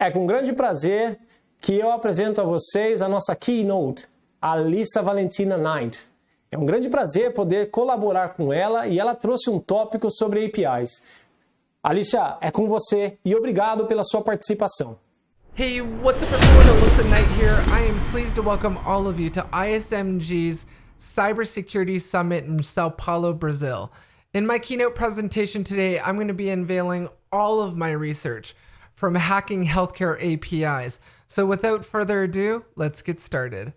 É com grande prazer que eu apresento a vocês a nossa keynote, a Alissa Valentina Knight. É um grande prazer poder colaborar com ela e ela trouxe um tópico sobre APIs. Alissa, é com você e obrigado pela sua participação. Hey, what's up everyone? Alyssa Knight here. I am pleased to welcome all of you to ISMG's Cybersecurity Summit in Sao Paulo, Brazil. In my keynote presentation today, I'm going to be unveiling all of my research from hacking healthcare APIs. So without further ado, let's get started.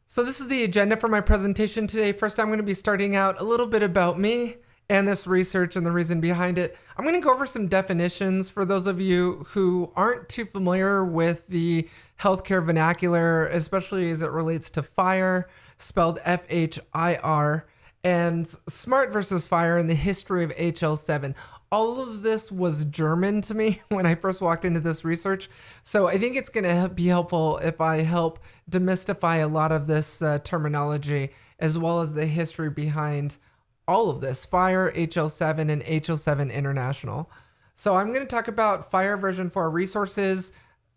So this is the agenda for my presentation today. First, I'm going to be starting out a little bit about me and this research and the reason behind it. I'm going to go over some definitions for those of you who aren't too familiar with the healthcare vernacular, especially as it relates to FHIR, spelled FHIR, and smart versus FHIR and the history of Hl7. All of this was German to me when I first walked into this research. So I think it's going to be helpful if I help demystify a lot of this terminology, as well as the history behind all of this, FHIR, Hl7, and Hl7 International. So I'm going to talk about FHIR version 4 resources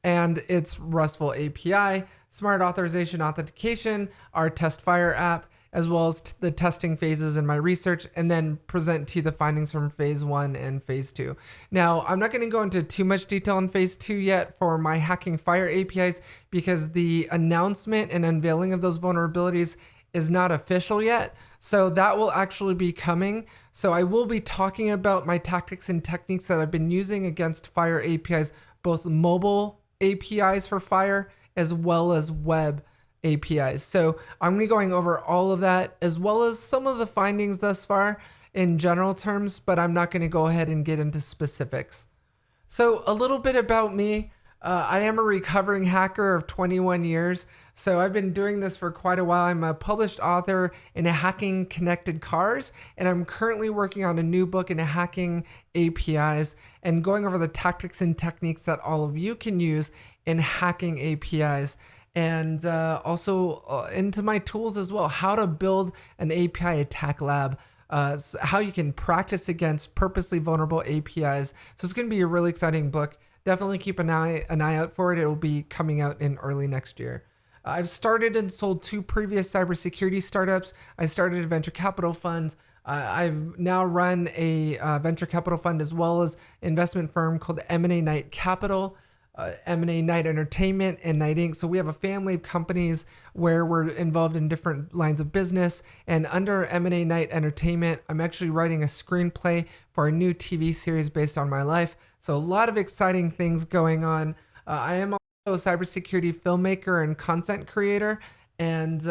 and its RESTful API, smart authorization authentication, our test FHIR app, as well as the testing phases in my research, and then present to you the findings from phase 1 and phase 2. Now, I'm not going to go into too much detail in phase 2 yet for my hacking FHIR APIs because the announcement and unveiling of those vulnerabilities is not official yet. So that will actually be coming. So I will be talking about my tactics and techniques that I've been using against FHIR APIs, both mobile APIs for FHIR as well as web APIs. So I'm going to be going over all of that as well as some of the findings thus far in general terms, but I'm not going to go ahead and get into specifics. So a little bit about me. I am a recovering hacker of 21 years. So I've been doing this for quite a while. I'm a published author in hacking connected cars, and I'm currently working on a new book in hacking APIs and going over the tactics and techniques that all of you can use in hacking APIs. And also into my tools as well, how to build an API attack lab, how you can practice against purposely vulnerable APIs. So it's going to be a really exciting book. Definitely keep an eye out for it. It will be coming out in early next year. I've started and sold 2 previous cybersecurity startups. I started a venture capital fund. I've now run a venture capital fund as well as investment firm called M&A Night Capital. M&A Night Entertainment and Night Inc. So we have a family of companies where we're involved in different lines of business. And under M&A Night Entertainment, I'm actually writing a screenplay for a new TV series based on my life. So a lot of exciting things going on. I am also a cybersecurity filmmaker and content creator. And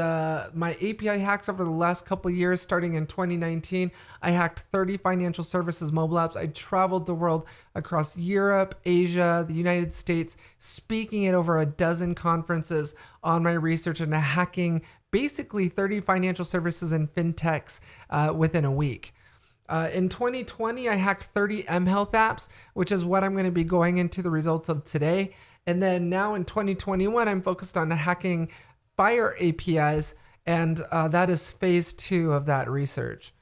my API hacks over the last couple of years, starting in 2019, I hacked 30 financial services mobile apps. I traveled the world across Europe, Asia, the United States, speaking at over a dozen conferences on my research into hacking basically 30 financial services and fintechs within a week. In 2020, I hacked 30 mHealth apps, which is what I'm going to be going into the results of today. And then now in 2021, I'm focused on hacking FHIR APIs, and that is phase 2 of that research.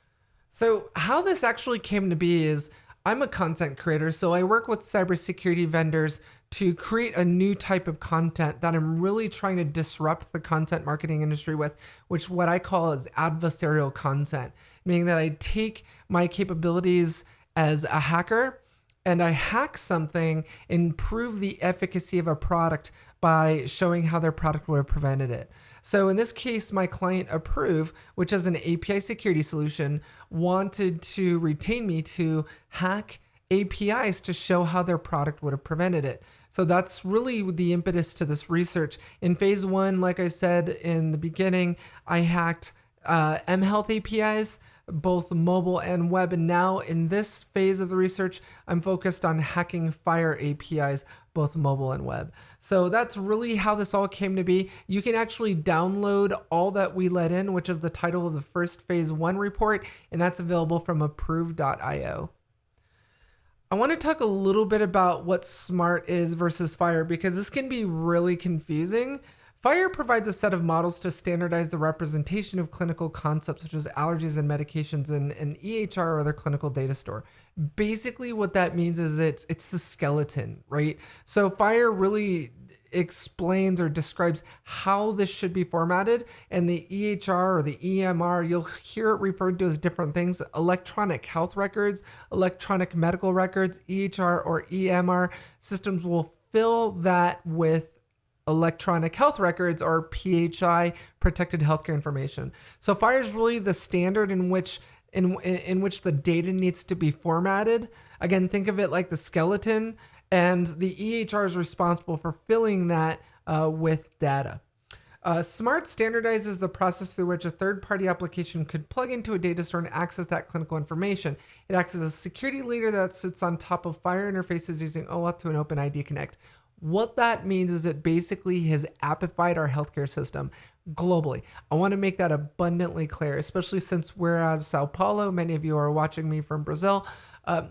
So how this actually came to be is I'm a content creator, so I work with cybersecurity vendors to create a new type of content that I'm really trying to disrupt the content marketing industry with, which what I call is adversarial content, meaning that I take my capabilities as a hacker and I hack something and prove the efficacy of a product by showing how their product would have prevented it. So in this case, my client Approve, which is an API security solution, wanted to retain me to hack APIs to show how their product would have prevented it. So that's really the impetus to this research. In phase 1, like I said in the beginning, I hacked mHealth APIs, both mobile and web. And now in this phase of the research, I'm focused on hacking FHIR APIs, both mobile and web. So that's really how this all came to be. You can actually download all that we let in, which is the title of the first phase 1 report, and that's available from approve.io. I want to talk a little bit about what smart is versus FHIR because this can be really confusing FHIR provides a set of models to standardize the representation of clinical concepts such as allergies and medications in an EHR or other clinical data store. Basically, what that means is it's the skeleton, right? So FHIR really explains or describes how this should be formatted, and the EHR or the EMR, you'll hear it referred to as different things: electronic health records, electronic medical records. EHR or EMR systems will fill that with electronic health records, or PHI, protected healthcare information. So FHIR is really the standard in which the data needs to be formatted. Again, think of it like the skeleton, and the EHR is responsible for filling that with data. SMART standardizes the process through which a third-party application could plug into a data store and access that clinical information. It acts as a security layer that sits on top of FHIR interfaces using OAuth to an OpenID Connect. What that means is it basically has appified our healthcare system globally. I want to make that abundantly clear, especially since we're out of Sao Paulo. Many of you are watching me from Brazil.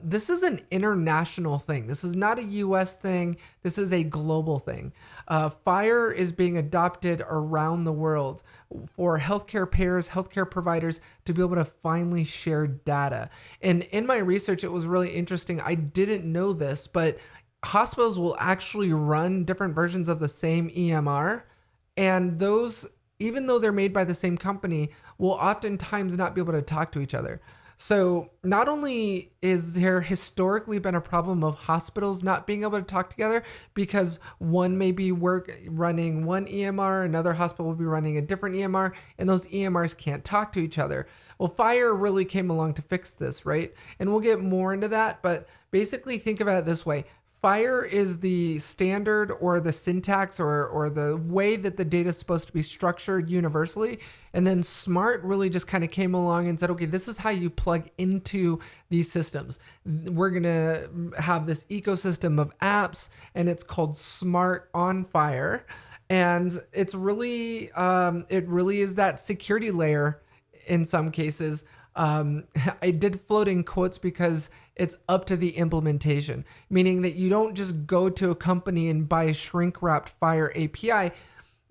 This is an international thing. This is not a US thing. This is a global thing. FHIR is being adopted around the world for healthcare payers, healthcare providers to be able to finally share data. And in my research, it was really interesting. I didn't know this, but hospitals will actually run different versions of the same EMR, and those, even though they're made by the same company, will oftentimes not be able to talk to each other. So not only is there historically been a problem of hospitals not being able to talk together because one may be running one EMR, another hospital will be running a different EMR, and those EMRs can't talk to each other. Well, FHIR really came along to fix this, right? And we'll get more into that, but basically think about it this way. FHIR is the standard or the syntax or the way that the data is supposed to be structured universally. And then SMART really just kind of came along and said, okay, this is how you plug into these systems. We're going to have this ecosystem of apps, and it's called SMART on FHIR. And it's really, it really is that security layer in some cases. I did floating quotes because it's up to the implementation, meaning that you don't just go to a company and buy a shrink-wrapped FHIR API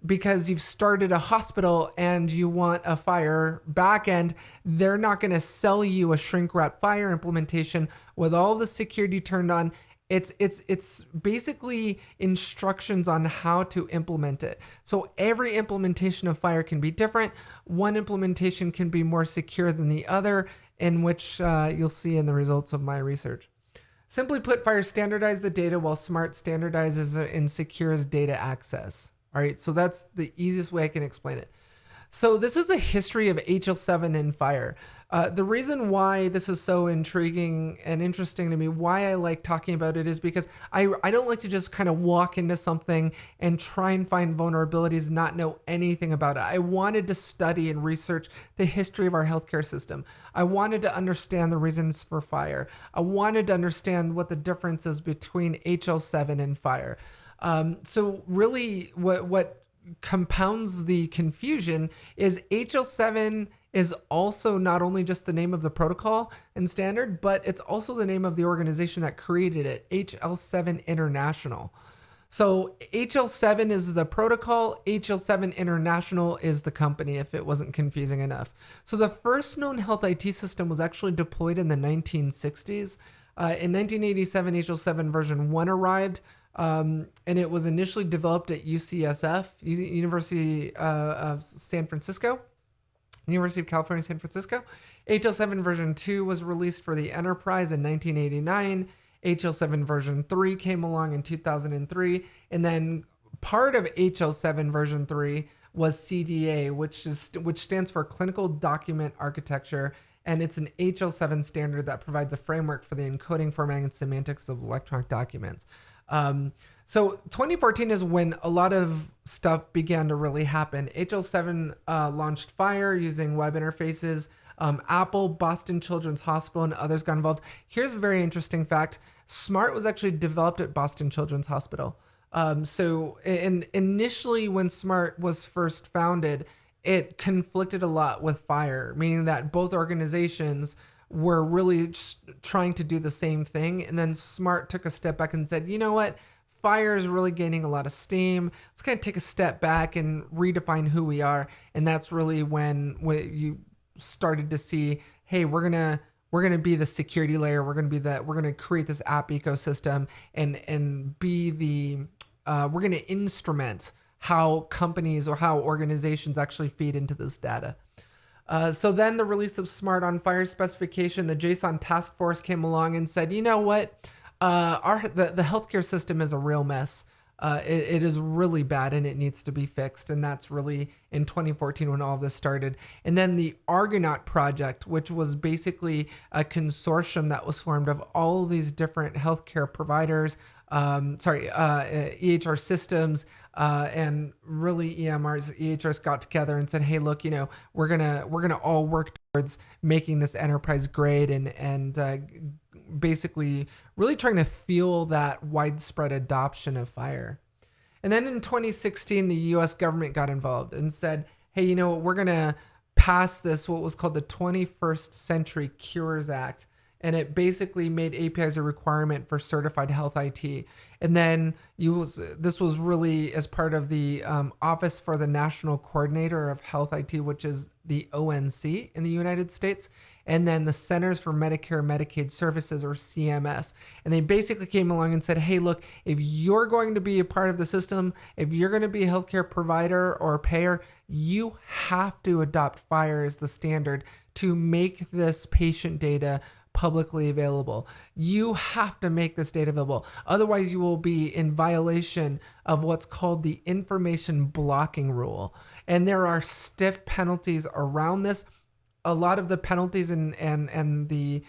because you've started a hospital and you want a FHIR backend. They're not going to sell you a shrink-wrapped FHIR implementation with all the security turned on. It's basically instructions on how to implement it. So every implementation of FHIR can be different. One implementation can be more secure than the other, in which you'll see in the results of my research. Simply put, FHIR standardizes the data while SMART standardizes and secures data access. All right, so that's the easiest way I can explain it. So this is a history of Hl7 and Fire. The reason why this is so intriguing and interesting to me, why I like talking about it, is because I don't like to just kind of walk into something and try and find vulnerabilities, not know anything about it. I wanted to study and research the history of our healthcare system. I wanted to understand the reasons for Fire. I wanted to understand what the difference is between Hl7 and Fire. So really what compounds the confusion is Hl7 is also not only just the name of the protocol and standard, but it's also the name of the organization that created it, Hl7 International. So Hl7 is the protocol, Hl7 International is the company, if it wasn't confusing enough. So the first known health IT system was actually deployed in the 1960s. In 1987, Hl7 version 1 arrived. And it was initially developed at UCSF, University of San Francisco, University of California, San Francisco. Hl7 version 2 was released for the enterprise in 1989. Hl7 version 3 came along in 2003. And then part of Hl7 version 3 was CDA, which stands for Clinical Document Architecture. And it's an Hl7 standard that provides a framework for the encoding, formatting, and semantics of electronic documents. So 2014 is when a lot of stuff began to really happen. Hl7 launched FHIR using web interfaces. Apple, Boston Children's Hospital, and others got involved. Here's a very interesting fact. SMART was actually developed at Boston Children's Hospital. So initially when SMART was first founded, it conflicted a lot with FHIR, meaning that both organizations were really trying to do the same thing. And then SMART took a step back and said, you know what? FHIR is really gaining a lot of steam. Let's kind of take a step back and redefine who we are. And that's really when you started to see, hey, we're gonna be the security layer. We're gonna create this app ecosystem and be we're gonna instrument how companies or how organizations actually feed into this data. So then the release of Smart on Fire specification, the JSON task force came along and said, you know what? The healthcare system is a real mess. It is really bad and it needs to be fixed. And that's really in 2014 when all this started. And then the Argonaut project, which was basically a consortium that was formed of all of these different healthcare providers, EHR systems, and really EHRs got together and said, hey, look, we're gonna all work towards making this enterprise grade and basically really trying to fuel that widespread adoption of FHIR. And then in 2016, the US government got involved and said, hey, we're going to pass this, what was called the 21st Century Cures Act. And it basically made APIs a requirement for certified health IT. And then this was really as part of the Office for the National Coordinator of Health IT, which is the ONC in the United States, and then the Centers for Medicare and Medicaid Services, or CMS. And they basically came along and said, hey, look, if you're going to be a part of the system, if you're going to be a healthcare provider or payer, you have to adopt FHIR as the standard to make this patient data publicly available. You have to make this data available. Otherwise, you will be in violation of what's called the information blocking rule. And there are stiff penalties around this. A lot of the penalties and the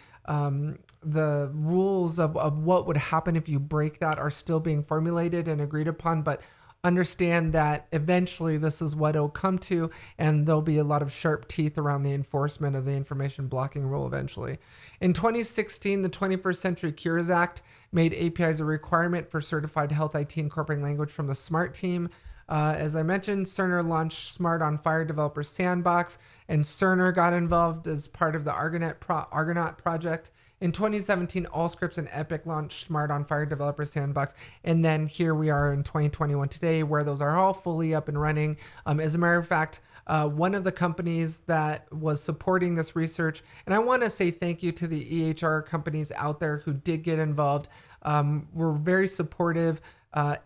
rules of what would happen if you break that are still being formulated and agreed upon, but understand that eventually this is what it'll come to, and there'll be a lot of sharp teeth around the enforcement of the information blocking rule eventually. In 2016, the 21st Century Cures Act made APIs a requirement for certified health IT incorporating language from the SMART team. As I mentioned, Cerner launched Smart on Fire Developer Sandbox, and Cerner got involved as part of the Argonaut project. In 2017, Allscripts and Epic launched Smart on Fire Developer Sandbox, and then here we are in 2021 today, where those are all fully up and running. As a matter of fact, one of the companies that was supporting this research, and I want to say thank you to the EHR companies out there who did get involved, were very supportive.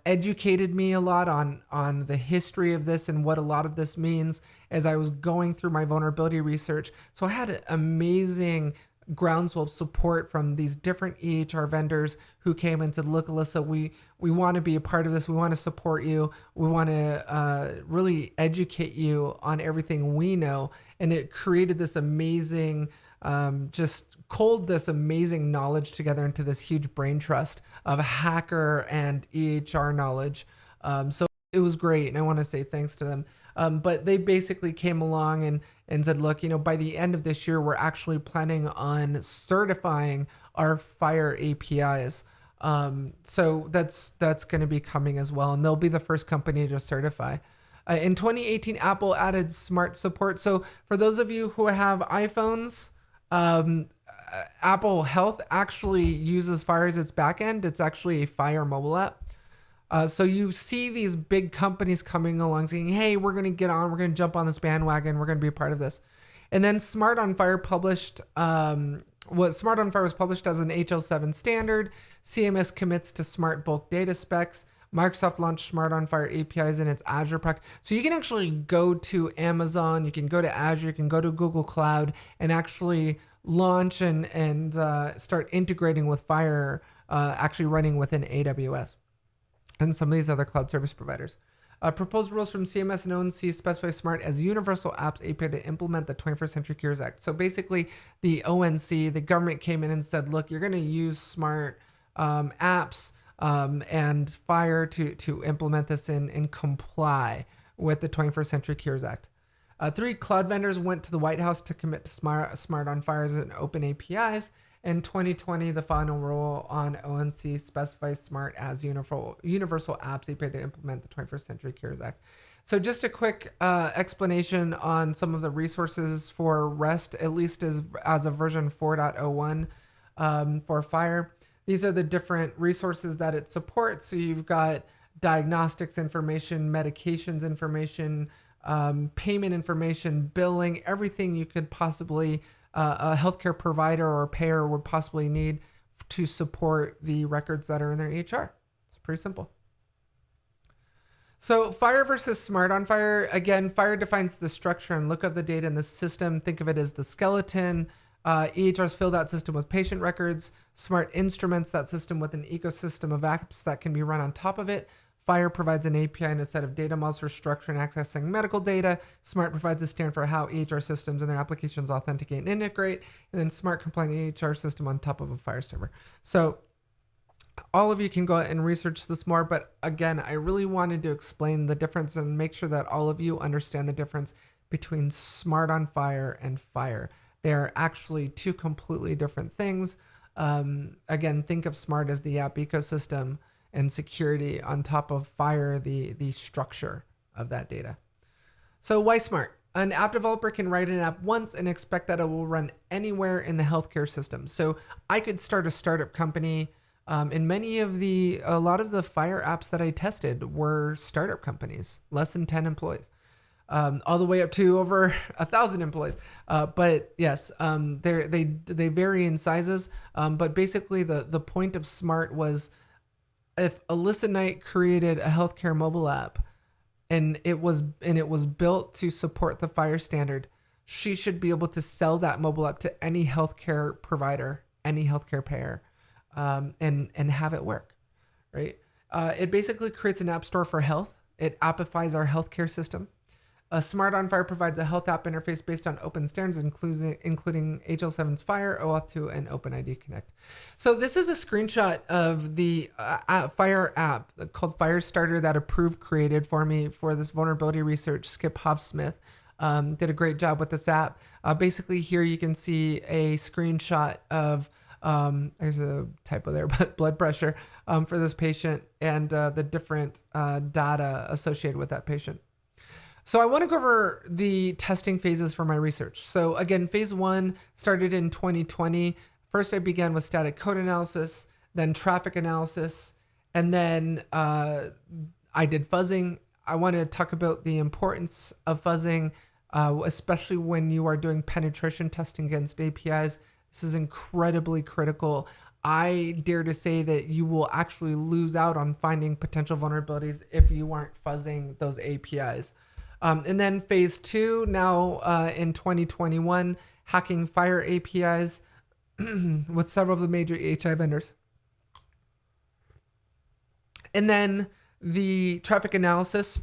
Educated me a lot on the history of this and what a lot of this means as I was going through my vulnerability research. So I had an amazing groundswell of support from these different EHR vendors who came and said, look, Alissa, we want to be a part of this. We want to support you. We want to really educate you on everything we know. And it created this amazing, this amazing knowledge together into this huge brain trust of hacker and EHR knowledge. So it was great. And I want to say thanks to them. But they basically came along and said, look, by the end of this year, we're actually planning on certifying our FHIR APIs. So that's going to be coming as well. And they'll be the first company to certify. In 2018, Apple added smart support. So for those of you who have iPhones, Apple Health actually uses FHIR as its backend. It's actually a FHIR mobile app. So you see these big companies coming along saying, hey, we're going to jump on this bandwagon. We're going to be a part of this. And then Smart on Fire published, Smart on Fire was published as an Hl7 standard. CMS commits to smart bulk data specs. Microsoft launched Smart on Fire APIs in its Azure product. So you can actually go to Amazon, you can go to Azure, you can go to Google Cloud and actually launch and start integrating with FHIR, actually running within AWS. And some of these other cloud service providers. Proposed rules from CMS and ONC specify Smart as universal apps API to implement the 21st Century Cures Act. So basically, the ONC, the government came in and said, look, you're going to use Smart apps and FHIR to implement this and comply with the 21st Century Cures Act. 3 cloud vendors went to the White House to commit to Smart on Fire and open APIs. In 2020, the final rule on ONC specifies Smart as universal apps API to implement the 21st Century Cures Act. So just a quick explanation on some of the resources for REST, at least as of version 4.01 for FHIR. These are the different resources that it supports. So you've got diagnostics information, medications information, payment information, billing, everything you could possibly, a healthcare provider or payer would possibly need to support the records that are in their EHR. It's pretty simple. So FHIR versus Smart on FHIR. Again, FHIR defines the structure and look of the data in the system. Think of it as the skeleton. EHR's filled out system with patient records. Smart instruments that system with an ecosystem of apps that can be run on top of it. FHIR provides an API and a set of data models for structuring and accessing medical data. Smart provides a standard for how EHR systems and their applications authenticate and integrate. And then Smart compliant EHR system on top of a FHIR server. So all of you can go and research this more, but again, I really wanted to explain the difference and make sure that all of you understand the difference between Smart on FHIR and FHIR. They are actually two completely different things. Again, think of Smart as the app ecosystem and security on top of FHIR, the structure of that data. So why Smart? An app developer can write an app once and expect that it will run anywhere in the healthcare system. So I could start a startup company. And a lot of the FHIR apps that I tested were startup companies, less than 10 employees, all the way up to over 1,000 employees. But yes, they vary in sizes. But basically the point of Smart was if Alissa Knight created a healthcare mobile app and it was built to support the FHIR standard, she should be able to sell that mobile app to any healthcare provider, any healthcare payer. And have it work, right? It basically creates an app store for health. It appifies our healthcare system. Smart on FHIR provides a health app interface based on open standards, including Hl7's FHIR, OAuth 2, and OpenID Connect. So this is a screenshot of the FHIR app called FHIR Starter that Approved created for me for this vulnerability research. Skip Hofsmith did a great job with this app. Basically here you can see a screenshot of there's a typo there, but blood pressure for this patient and the different data associated with that patient. So I want to go over the testing phases for my research. So again, phase 1 started in 2020. First, I began with static code analysis, then traffic analysis, and then I did fuzzing. I want to talk about the importance of fuzzing, especially when you are doing penetration testing against APIs. This is incredibly critical. I dare to say that you will actually lose out on finding potential vulnerabilities if you aren't fuzzing those APIs. And then phase 2, now in 2021, hacking FHIR APIs with several of the major EHI vendors. And then the traffic analysis.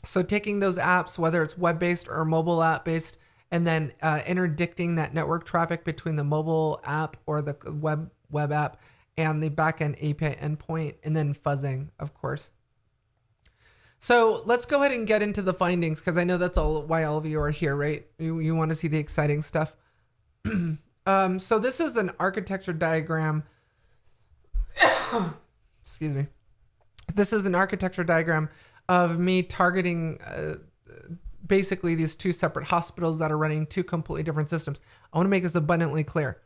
So taking those apps, whether it's web-based or mobile app-based, and then interdicting that network traffic between the mobile app or the web app and the backend API endpoint, and then fuzzing, of course. So let's go ahead and get into the findings, because I know that's why all of you are here, right? You want to see the exciting stuff. So this is an architecture diagram. Excuse me. This is an architecture diagram of me targeting basically these two separate hospitals that are running two completely different systems. I want to make this abundantly clear.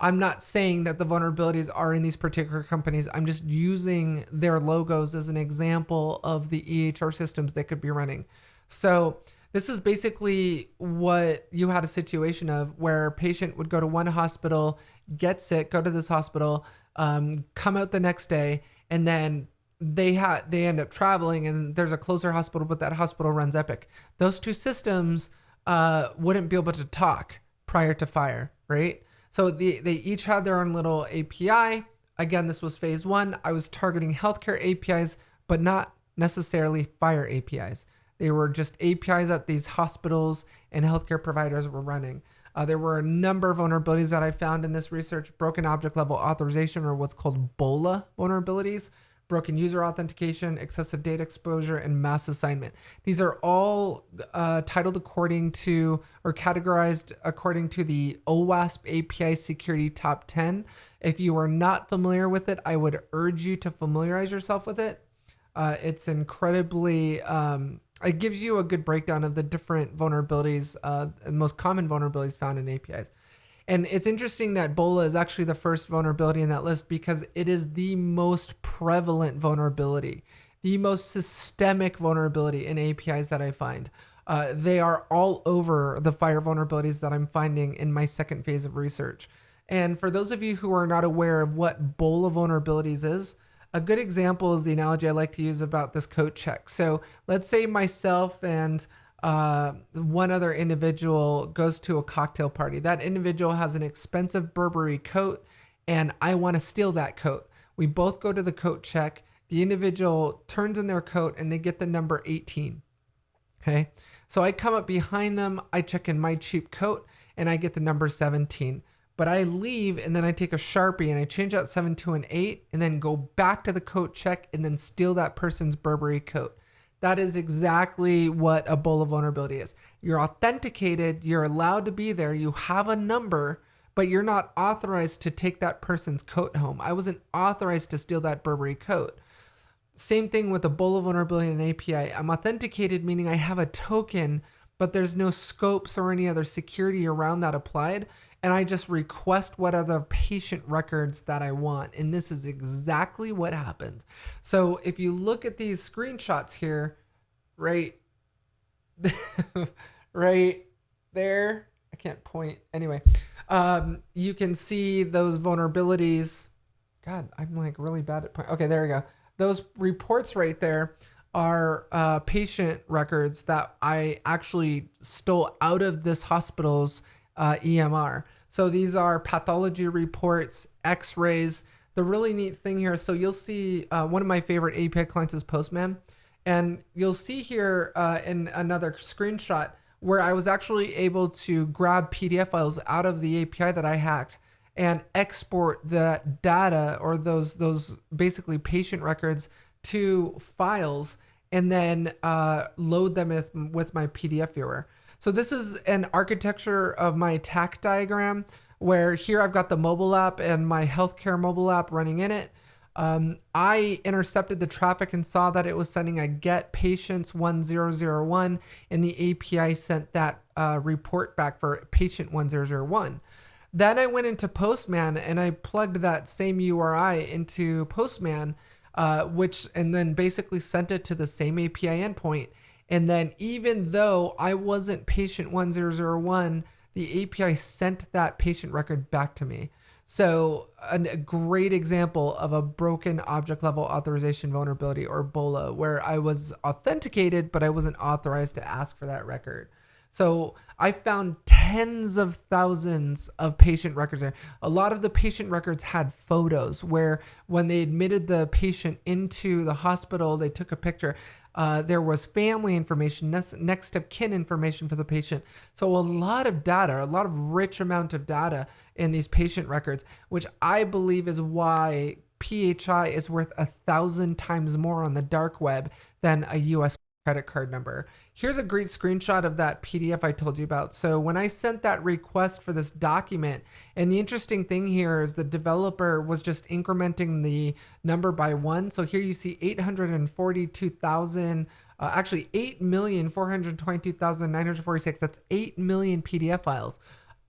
I'm not saying that the vulnerabilities are in these particular companies. I'm just using their logos as an example of the EHR systems they could be running. So this is basically what you had a situation of, where a patient would go to one hospital, get sick, go to this hospital, come out the next day, and then they end up traveling, and there's a closer hospital, but that hospital runs Epic. Those two systems wouldn't be able to talk prior to FHIR, right? So they each had their own little API. Again, this was phase 1. I was targeting healthcare APIs, but not necessarily FHIR APIs. They were just APIs that these hospitals and healthcare providers were running. There were a number of vulnerabilities that I found in this research: broken object level authorization, or what's called BOLA vulnerabilities, broken user authentication, excessive data exposure, and mass assignment. These are all titled according to, or categorized according to, the OWASP API Security Top 10. If you are not familiar with it, I would urge you to familiarize yourself with it. It's incredibly, it gives you a good breakdown of the different vulnerabilities, the most common vulnerabilities found in APIs. And it's interesting that Bola is actually the first vulnerability in that list because it is the most prevalent vulnerability, the most systemic vulnerability in APIs that I find. They are all over the FHIR vulnerabilities that I'm finding in my second phase of research. And for those of you who are not aware of what Bola vulnerabilities is, a good example is the analogy I like to use about this coat check. So let's say myself and one other individual goes to a cocktail party. That individual has an expensive Burberry coat and I want to steal that coat. We both go to the coat check. The individual turns in their coat and they get the number 18. Okay. So I come up behind them. I check in my cheap coat and I get the number 17. But I leave and then I take a Sharpie and I change out 7 to an 8 and then go back to the coat check and then steal that person's Burberry coat. That is exactly what a Bola vulnerability is. You're authenticated, you're allowed to be there, you have a number, but you're not authorized to take that person's coat home. I wasn't authorized to steal that Burberry coat. Same thing with a Bola vulnerability in an API. I'm authenticated, meaning I have a token, but there's no scopes or any other security around that applied. And I just request what other patient records that I want. And this is exactly what happened. So if you look at these screenshots here, right, right there, I can't point. Anyway, you can see those vulnerabilities. God, I'm like really bad at pointing. Okay, there we go. Those reports right there are patient records that I actually stole out of this hospital's EMR. So these are pathology reports, x-rays. The really neat thing here, so you'll see one of my favorite API clients is Postman. And you'll see here in another screenshot where I was actually able to grab PDF files out of the API that I hacked and export that data or those basically patient records to files and then load them with my PDF viewer. So this is an architecture of my attack diagram where here I've got the mobile app and my healthcare mobile app running in it. I intercepted the traffic and saw that it was sending a get patients 1001 and the API sent that report back for patient 1001. Then I went into Postman and I plugged that same URI into Postman, and then basically sent it to the same API endpoint. And then even though I wasn't patient 1001, the API sent that patient record back to me. So a great example of a broken object level authorization vulnerability, or BOLA, where I was authenticated, but I wasn't authorized to ask for that record. So I found tens of thousands of patient records there. A lot of the patient records had photos where when they admitted the patient into the hospital, they took a picture. There was family information, next of kin information for the patient. So a lot of data, a lot of rich amount of data in these patient records, which I believe is why PHI is worth 1,000 times more on the dark web than a US credit card number. Here's a great screenshot of that PDF I told you about. So when I sent that request for this document, and the interesting thing here is the developer was just incrementing the number by 1. So here you see 842,000, actually 8,422,946. That's 8 million PDF files.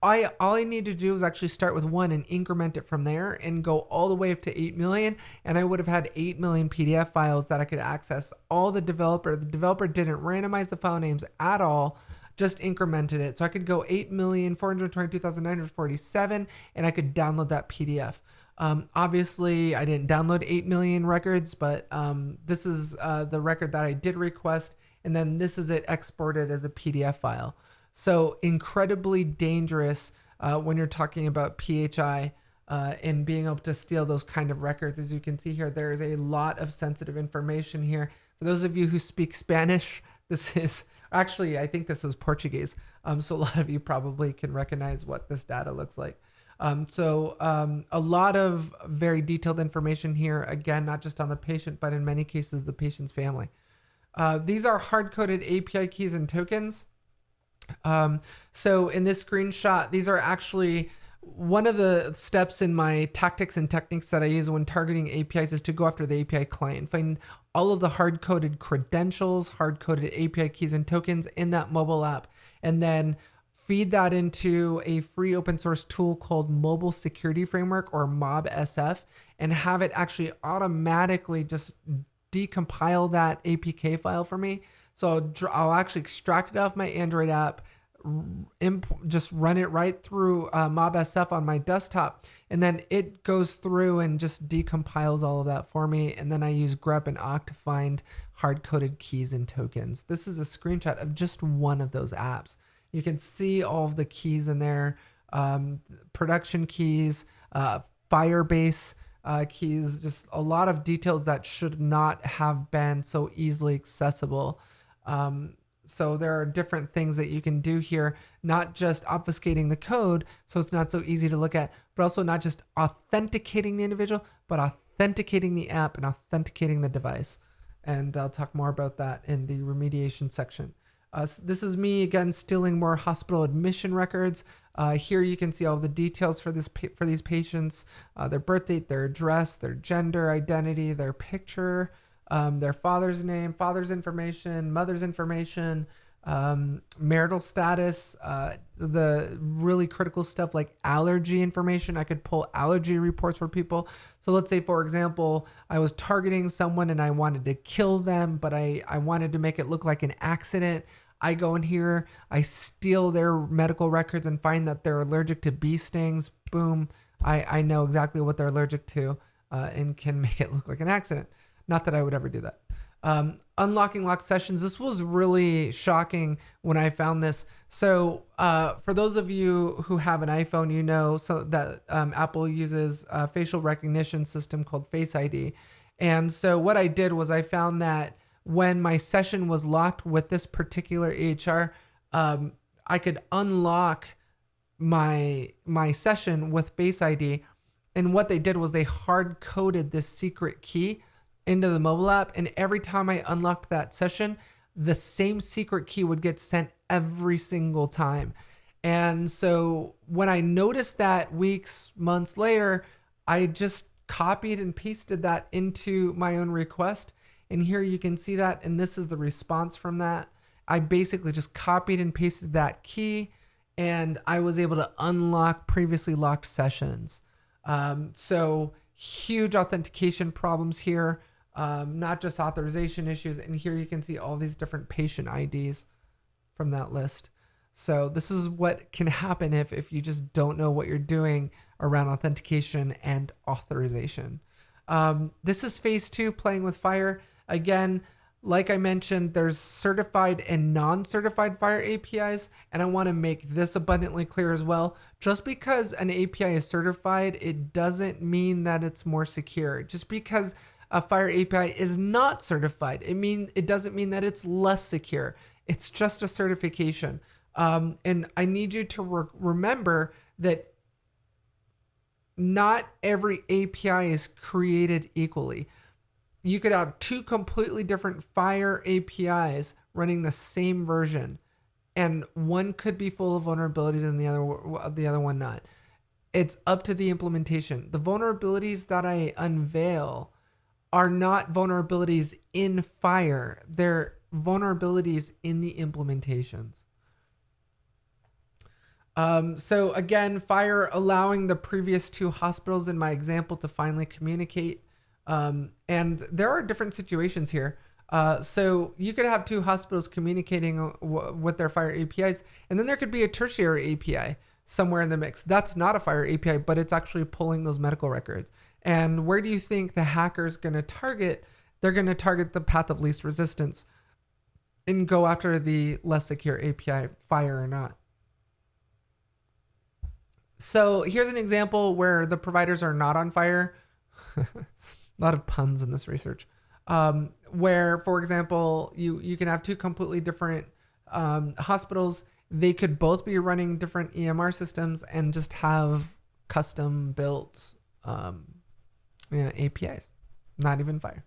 All I need to do is actually start with 1 and increment it from there and go all the way up to 8 million. And I would have had 8 million PDF files that I could access. The developer didn't randomize the file names at all, just incremented it. So I could go 8,422,947 and I could download that PDF. Obviously I didn't download 8 million records, but this is the record that I did request. And then this is it exported as a PDF file. So incredibly dangerous when you're talking about PHI and being able to steal those kind of records. As you can see here, there is a lot of sensitive information here. For those of you who speak Spanish, this is actually, I think this is Portuguese. So a lot of you probably can recognize what this data looks like. A lot of very detailed information here. Again, not just on the patient, but in many cases, the patient's family. These are hard-coded API keys and tokens. So in this screenshot, these are actually one of the steps in my tactics and techniques that I use when targeting APIs is to go after the API client, find all of the hard-coded credentials, hard-coded API keys and tokens in that mobile app, and then feed that into a free open source tool called Mobile Security Framework, or MobSF, and have it actually automatically just decompile that APK file for me. So I'll actually extract it off my Android app, just run it right through MobSF on my desktop, and then it goes through and just decompiles all of that for me. And then I use grep and awk to find hard-coded keys and tokens. This is a screenshot of just one of those apps. You can see all of the keys in there, production keys, Firebase keys, just a lot of details that should not have been so easily accessible. So there are different things that you can do here, not just obfuscating the code so it's not so easy to look at, but also not just authenticating the individual, but authenticating the app and authenticating the device. And I'll talk more about that in the remediation section. So this is me again stealing more hospital admission records. Here you can see all the details for these patients, their birth date, their address, their gender identity, their picture, their father's name, father's information, mother's information, marital status, the really critical stuff like allergy information. I could pull allergy reports for people. So let's say, for example, I was targeting someone and I wanted to kill them, but I wanted to make it look like an accident. I go in here, I steal their medical records and find that they're allergic to bee stings. Boom. I know exactly what they're allergic to and can make it look like an accident. Not that I would ever do that. Unlocking Loc Sessions. This was really shocking when I found this. So for those of you who have an iPhone, you know that Apple uses a facial recognition system called Face ID. And so what I did was I found that when my session was locked with this particular AHR, I could unlock my session with Face ID. And what they did was they hard coded this secret key into the mobile app, and every time I unlocked that session, the same secret key would get sent every single time. And so when I noticed that weeks, months later, I just copied and pasted that into my own request. And here you can see that, and this is the response from that. I basically just copied and pasted that key, and I was able to unlock previously locked sessions. So huge authentication problems here. Not just authorization issues. And here you can see all these different patient IDs from that list. So this is what can happen if you just don't know what you're doing around authentication and authorization. This is phase 2, playing with FHIR. Again, like I mentioned, there's certified and non-certified FHIR APIs, and I want to make this abundantly clear as well. Just because an API is certified, it doesn't mean that it's more secure. Just because a FHIR API is not certified, it doesn't mean that it's less secure. It's just a certification. And I need you to remember that not every API is created equally. You could have two completely different FHIR APIs running the same version, and one could be full of vulnerabilities and the other one not. It's up to the implementation. The vulnerabilities that I unveil are not vulnerabilities in FHIR. They're vulnerabilities in the implementations. So again, FHIR allowing the previous 2 hospitals in my example to finally communicate. And there are different situations here. So you could have 2 hospitals communicating with their FHIR APIs, and then there could be a tertiary API somewhere in the mix. That's not a FHIR API, but it's actually pulling those medical records. And where do you think the hacker is going to target? They're going to target the path of least resistance and go after the less secure API, FHIR or not. So here's an example where the providers are not on FHIR. A lot of puns in this research. Where, for example, you can have 2 completely different hospitals. They could both be running different EMR systems and just have custom built APIs, not even FHIR.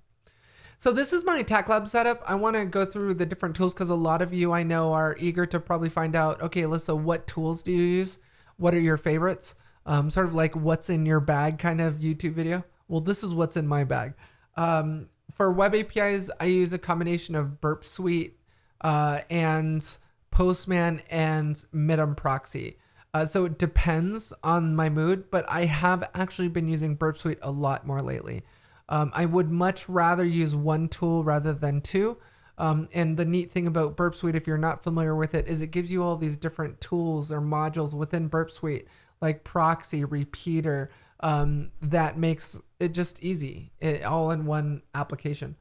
So this is my Attack Lab setup. I want to go through the different tools because a lot of you I know are eager to probably find out, okay, Alyssa, what tools do you use? What are your favorites? Sort of like what's in your bag kind of YouTube video. Well, this is what's in my bag. For web APIs, I use a combination of Burp Suite and Postman, and Minim proxy. So it depends on my mood, but I have actually been using Burp Suite a lot more lately. I would much rather use one tool rather than two. And the neat thing about Burp Suite, if you're not familiar with it, is it gives you all these different tools or modules within Burp Suite, like proxy, repeater, that makes it just easy, all in one application.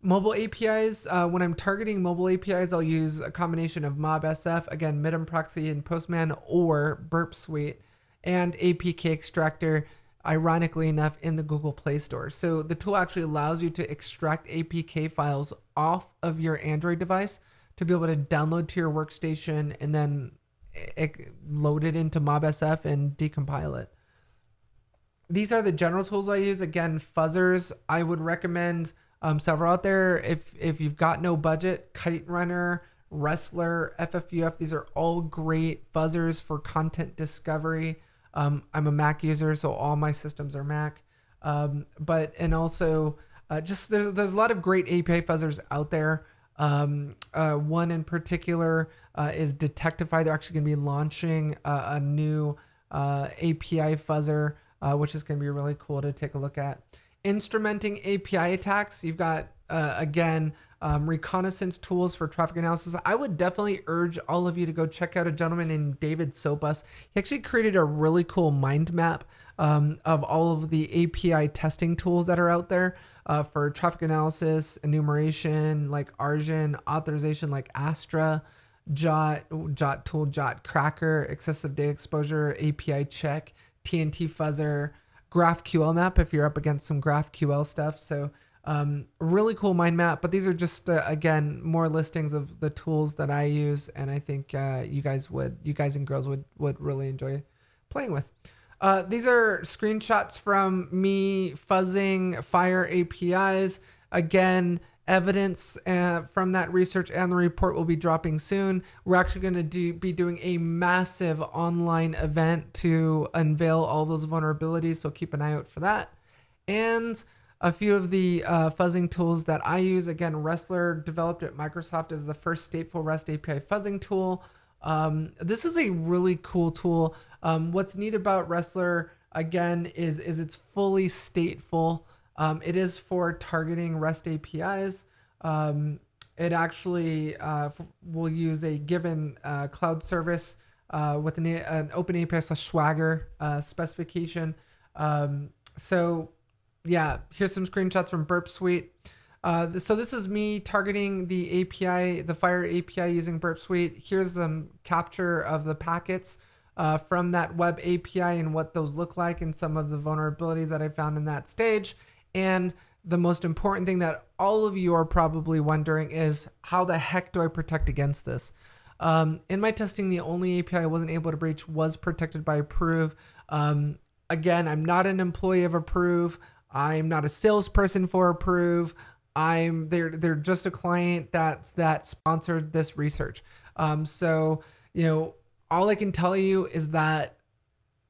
Mobile APIs, when I'm targeting mobile APIs, I'll use a combination of MobSF, again, Minim proxy and Postman, or Burp Suite, and APK extractor, ironically enough, in the Google Play Store. So the tool actually allows you to extract APK files off of your Android device to be able to download to your workstation and then load it into MobSF and decompile it. These are the general tools I use. Again, fuzzers, I would recommend several out there. If you've got no budget, Kite Runner, Wrestler, FFUF, these are all great fuzzers for content discovery. I'm a Mac user, so all my systems are Mac. And also just there's a lot of great API fuzzers out there. One in particular is Detectify. They're actually going to be launching a new API fuzzer, which is going to be really cool to take a look at. Instrumenting API attacks. You've got, again, reconnaissance tools for traffic analysis. I would definitely urge all of you to go check out a gentleman named David Sopas. He actually created a really cool mind map of all of the API testing tools that are out there for traffic analysis, enumeration, like Argent, authorization like Astra, Jot tool, Jot Cracker, excessive data exposure, API check, TNT fuzzer, GraphQL map if you're up against some GraphQL stuff. So really cool mind map, but these are just again more listings of the tools that I use, and I think you guys and girls would really enjoy playing with. These are screenshots from me fuzzing FHIR APIs. Again, evidence from that research and the report will be dropping soon. We're actually going to be doing a massive online event to unveil all those vulnerabilities, so keep an eye out for that. And a few of the fuzzing tools that I use. Again, Wrestler, developed at Microsoft, is the first stateful REST API fuzzing tool. This is a really cool tool. What's neat about Wrestler, again, is it's fully stateful. It is for targeting REST APIs. It actually will use a given cloud service with an open API / Swagger specification. So yeah, here's some screenshots from Burp Suite. So this is me targeting the API, the FHIR API using Burp Suite. Here's some capture of the packets from that web API and what those look like and some of the vulnerabilities that I found in that stage. And the most important thing that all of you are probably wondering is, how the heck do I protect against this? In my testing, the only API I wasn't able to breach was protected by Approve. Again, I'm not an employee of Approve. I'm not a salesperson for Approve. They're just a client that sponsored this research. So, all I can tell you is that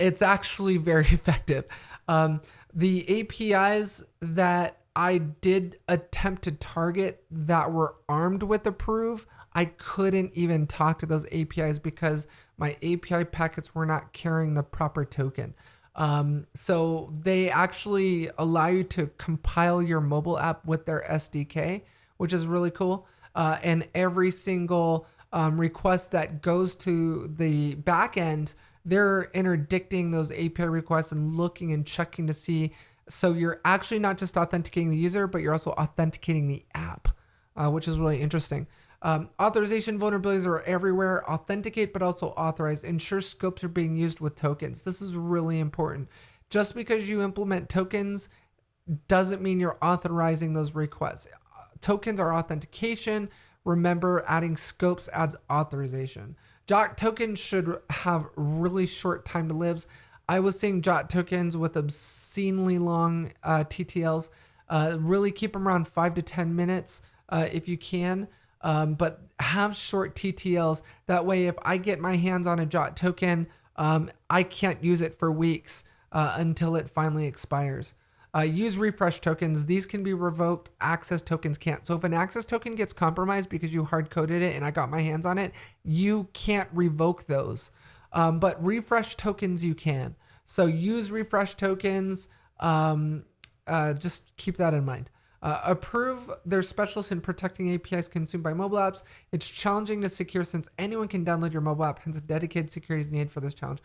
it's actually very effective. The APIs that I did attempt to target that were armed with Approve, I couldn't even talk to those APIs because my API packets were not carrying the proper token. So they actually allow you to compile your mobile app with their SDK, which is really cool. And every single request that goes to the backend, they're interdicting those API requests and looking and checking to see. So you're actually not just authenticating the user, but you're also authenticating the app, which is really interesting. Authorization vulnerabilities are everywhere. Authenticate, but also authorize. Ensure scopes are being used with tokens. This is really important. Just because you implement tokens doesn't mean you're authorizing those requests. Tokens are authentication. Remember, adding scopes adds authorization. Jot tokens should have really short time to lives. I was seeing Jot tokens with obscenely long TTLs. Really keep them around 5 to 10 minutes if you can. But have short TTLs. That way, if I get my hands on a Jot token, I can't use it for weeks until it finally expires. Use refresh tokens. These can be revoked. Access tokens can't. So if an access token gets compromised because you hard coded it and I got my hands on it, you can't revoke those. But refresh tokens you can. So use refresh tokens. Just keep that in mind. Approve. There's specialists in protecting APIs consumed by mobile apps. It's challenging to secure since anyone can download your mobile app, hence a dedicated security is needed for this challenge.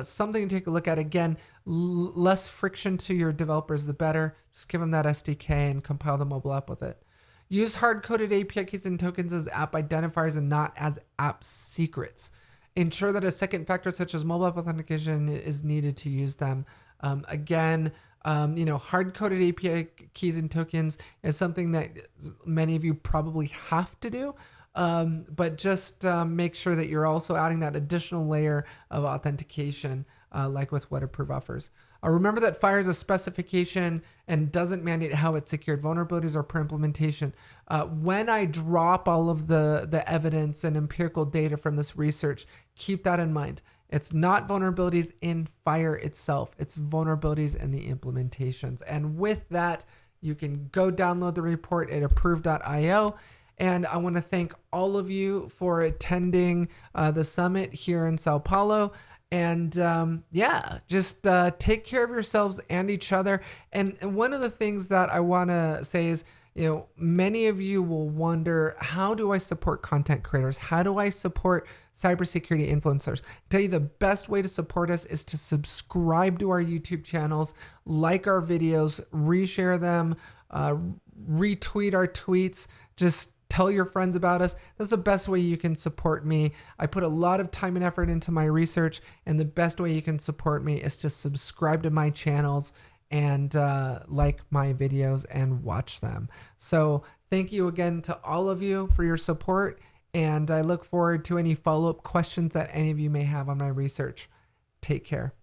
Something to take a look at. Again, less friction to your developers, the better. Just give them that SDK and compile the mobile app with it. Use hard-coded API keys and tokens as app identifiers and not as app secrets. Ensure that a second factor such as mobile app authentication is needed to use them. Hard-coded API keys and tokens is something that many of you probably have to do, but just make sure that you're also adding that additional layer of authentication, like with what Approve offers. Remember that FHIR is a specification and doesn't mandate how it's secured. Vulnerabilities are per implementation. When I drop all of the evidence and empirical data from this research, keep that in mind. It's not vulnerabilities in FHIR itself. It's vulnerabilities in the implementations. And with that, you can go download the report at approve.io. And I want to thank all of you for attending the summit here in Sao Paulo. And just take care of yourselves and each other. And one of the things that I want to say is, many of you will wonder, how do I support content creators? How do I support cybersecurity influencers? I tell you, the best way to support us is to subscribe to our YouTube channels, like our videos, reshare them, retweet our tweets, just tell your friends about us. That's the best way you can support me. I put a lot of time and effort into my research, and the best way you can support me is to subscribe to my channels and like my videos and watch them. So thank you again to all of you for your support, and I look forward to any follow-up questions that any of you may have on my research. Take care.